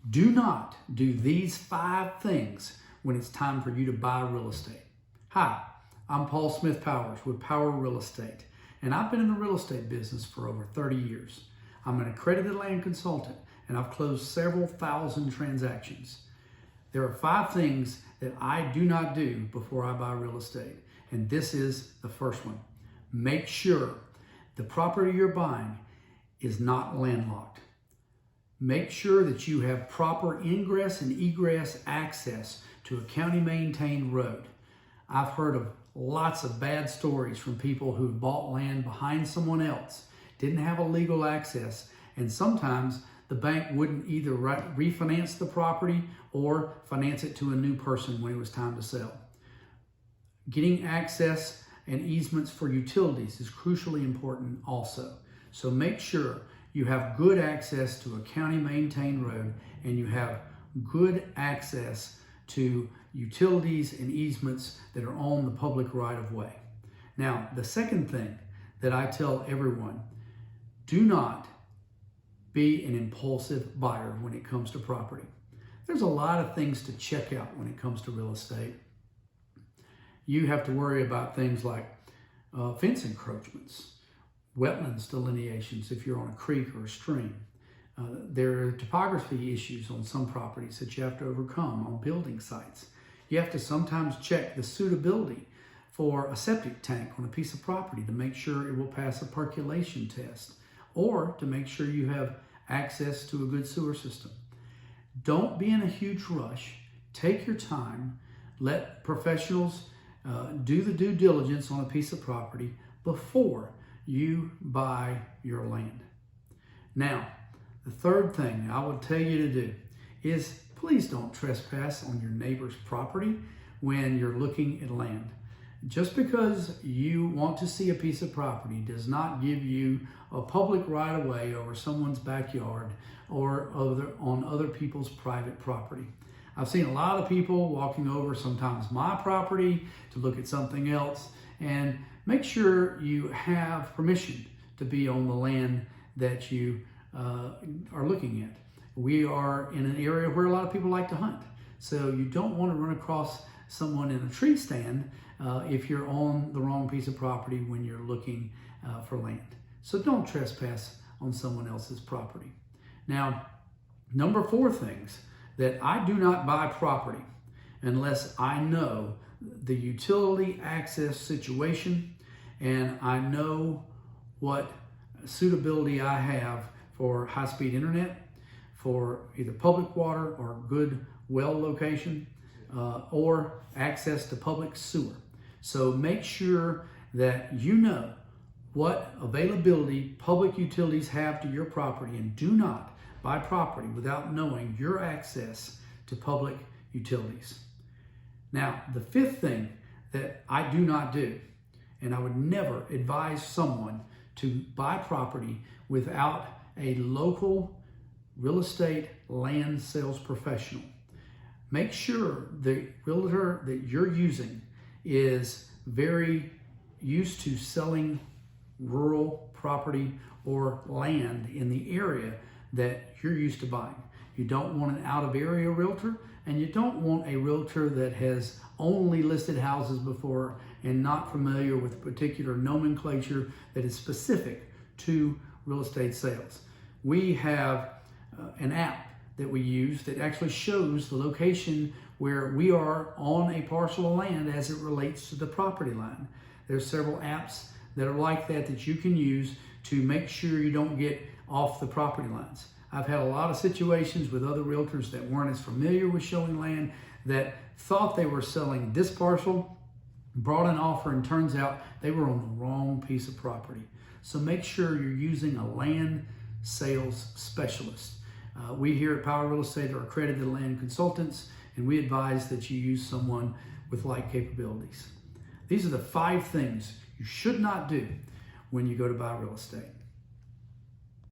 Do not do these 5 things when it's time for you to buy real estate. Hi, I'm Paul Smith Powers with Power Real Estate, and I've been in the real estate business for over 30 years. I'm an accredited land consultant, and I've closed several thousand transactions. There are 5 things that I do not do before I buy real estate, and this is the first one. Make sure the property you're buying is not landlocked. Make sure that you have proper ingress and egress access to a county-maintained road. I've heard of lots of bad stories from people who bought land behind someone else, didn't have a legal access, and sometimes the bank wouldn't either refinance the property or finance it to a new person when it was time to sell. Getting access and easements for utilities is crucially important also. So make sure you have good access to a county-maintained road and you have good access to utilities and easements that are on the public right-of-way. Now, the second thing that I tell everyone, do not be an impulsive buyer when it comes to property. There's a lot of things to check out when it comes to real estate. You have to worry about things like fence encroachments, wetlands delineations if you're on a creek or a stream. There are topography issues on some properties that you have to overcome on building sites. You have to sometimes check the suitability for a septic tank on a piece of property to make sure it will pass a percolation test, or to make sure you have access to a good sewer system. Don't be in a huge rush. Take your time. Let professionals do the due diligence on a piece of property before you buy your land. Now, the third thing I would tell you to do is please don't trespass on your neighbor's property when you're looking at land. Just because you want to see a piece of property does not give you a public right-of-way over someone's backyard or on other people's private property. I've seen a lot of people walking over sometimes my property to look at something else, and make sure you have permission to be on the land that you are looking at. We are in an area where a lot of people like to hunt, so you don't want to run across someone in a tree stand if you're on the wrong piece of property when you're looking for land. So don't trespass on someone else's property. Now, number 4 things that I do not buy property unless I know the utility access situation and I know what suitability I have for high-speed internet, for either public water or good well location, or access to public sewer. So make sure that you know what availability public utilities have to your property, and do not buy property without knowing your access to public utilities. Now, the 5th thing that I do not do, and I would never advise someone to buy property without a local real estate land sales professional. Make sure the realtor that you're using is very used to selling rural property or land in the area that you're used to buying. You don't want an out-of-area realtor, and you don't want a realtor that has only listed houses before and not familiar with particular nomenclature that is specific to real estate sales. We have an app that we use that actually shows the location where we are on a parcel of land as it relates to the property line. There's several apps that are like that you can use to make sure you don't get off the property lines. I've had a lot of situations with other realtors that weren't as familiar with showing land, that thought they were selling this parcel, brought an offer, and turns out they were on the wrong piece of property. So make sure you're using a land sales specialist. We here at Power Real Estate are accredited land consultants, and we advise that you use someone with like capabilities. These are the 5 things you should not do when you go to buy real estate.